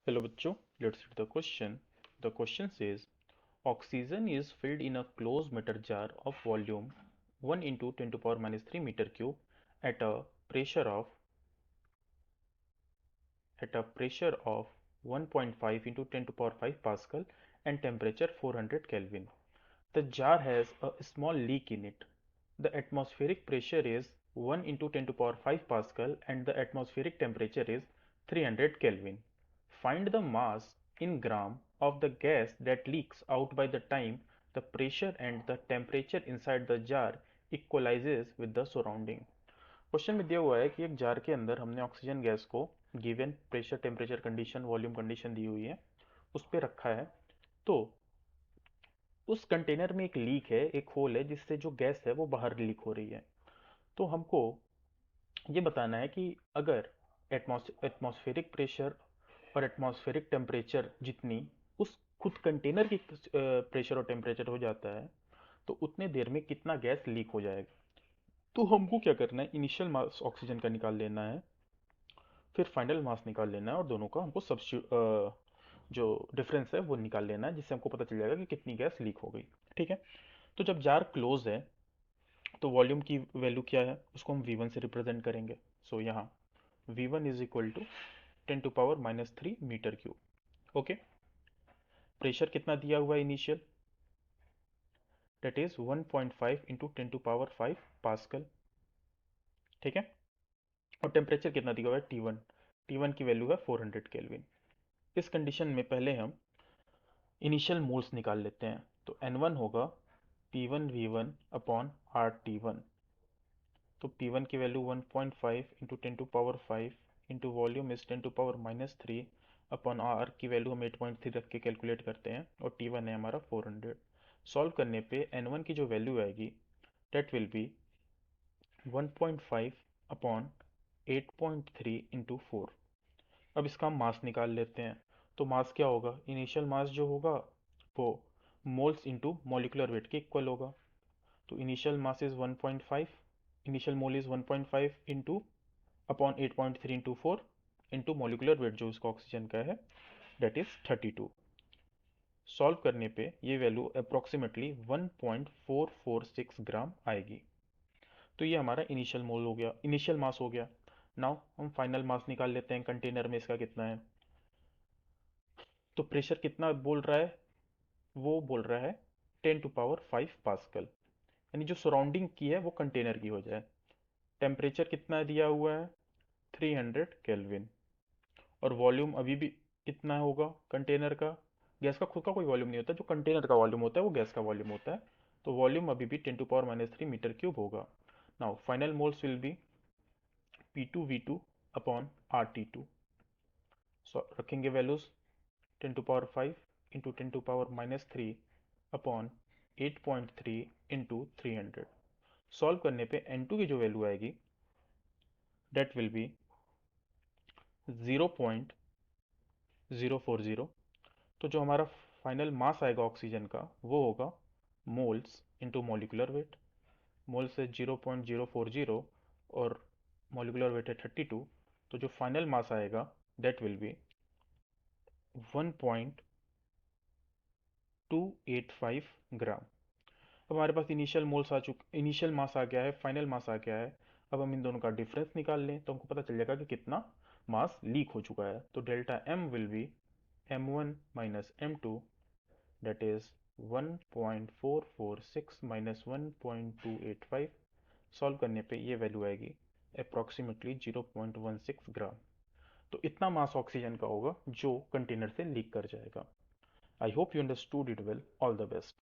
Hello बच्चों, let's read the question. The question says, oxygen is filled in a closed meter jar of volume 1 into 10 to power minus 3 meter cube at a pressure of at a pressure of 1.5 into 10 to power 5 Pascal and temperature 400 Kelvin. The jar has a small leak in it. The atmospheric pressure is 1 into 10 to power 5 Pascal and the atmospheric temperature is 300 Kelvin. Find the mass in gram of the gas that leaks out by the time the pressure and the temperature inside the jar equalizes with the surrounding. Question में दिया हुआ है कि एक jar के अंदर हमने oxygen gas को given pressure temperature condition volume condition दी हुई है उस पर रखा है। तो उस कंटेनर में एक लीक है, एक होल है जिससे जो गैस है वो बाहर लीक हो रही है। तो हमको ये बताना है कि अगर एटमॉस्फेरिक प्रेशर और एटमॉस्फेरिक टेम्परेचर जितनी उस खुद कंटेनर की प्रेशर और टेम्परेचर हो जाता है तो उतने देर में कितना गैस लीक हो जाएगा। तो हमको क्या करना है, इनिशियल मास ऑक्सीजन का निकाल लेना है, फिर फाइनल मास निकाल लेना है और दोनों का हमको जो डिफरेंस है वो निकाल लेना है, जिससे हमको पता चल जाएगा कि कितनी गैस लीक हो गई। ठीक है। तो जब जार क्लोज है तो वॉल्यूम की वैल्यू क्या है, उसको हम V1 से रिप्रेजेंट करेंगे। सो यहाँ V1 is equal to 10 to power minus 3 metre cube. Okay. Pressure कितना दिया हुआ है initial, that is 1.5 into 10 to power 5 pascal. ठीक है। और टेम्परेचर कितना दिया हुआ है T1, T1 की वैल्यू है 400 केल्विन। इस कंडीशन में पहले हम इनिशियल मोल्स निकाल लेते हैं। तो N1 होगा P1V1 अपॉन RT1। तो P1 की value 1.5 into 10 to power 5 into volume is 10 to power-3 upon R की वैल्यू हम 8.3 रख के कैलकुलेट करते हैं और T1 है हमारा 400। सॉल्व करने पे N1 की जो वैल्यू आएगी that will be 1.5 upon 8.3 into 4। अब इसका हम मास निकाल लेते हैं। तो मास क्या होगा, इनिशियल मास जो होगा वो मोल्स इंटू मॉलिकुलर वेट के इक्वल होगा। तो initial mass is 1.5, initial mole is 1.5 into upon 8.3 into 4 into molecular weight जो उसका ऑक्सीजन का है डेट इज 32। सॉल्व करने पे ये वैल्यू अप्रोक्सीमेटली 1.446 ग्राम आएगी। तो ये हमारा इनिशियल मोल हो गया, इनिशियल मास हो गया। नाउ हम फाइनल मास निकाल लेते हैं, कंटेनर में इसका कितना है। तो प्रेशर कितना बोल रहा है, वो बोल रहा है 10 to power 5 पास्कल, यानी जो सराउंडिंग की है वो कंटेनर की हो जाए। टेम्परेचर कितना दिया हुआ है 300 केल्विन। और वॉल्यूम अभी भी कितना होगा कंटेनर का, गैस का खुद का कोई वॉल्यूम नहीं होता, जो कंटेनर का वॉल्यूम होता है वो गैस का वॉल्यूम होता है। तो वॉल्यूम अभी भी 10 to power-3 मीटर क्यूब होगा। Now final moles will be P2V2 upon RT2। सो रखेंगे values 10 to power 5 into 10 to power-3 upon 8.3 into 300। Solve करने पे N2 की जो वैल्यू आएगी डेट विल बी 0.040। तो जो हमारा फाइनल मास आएगा ऑक्सीजन का वो होगा moles into molecular weight. Moles है 0.040 और मॉलिकुलर वेट है 32। तो जो फाइनल मास आएगा दैट विल बी 1.285 ग्राम। अब हमारे पास इनिशियल मास आ गया है, फाइनल मास आ गया है। अब हम इन दोनों का डिफरेंस निकाल लें तो हमको पता चल जाएगा कि कितना मास लीक हो चुका है। तो delta M will be M1 minus M2 that is 1.446 minus 1.285। Solve करने पे ये वैल्यू आएगी अप्रोक्सीमेटली 0.16 ग्राम। तो इतना मास ऑक्सीजन का होगा जो कंटेनर से लीक कर जाएगा। I hope you understood it well. All the best.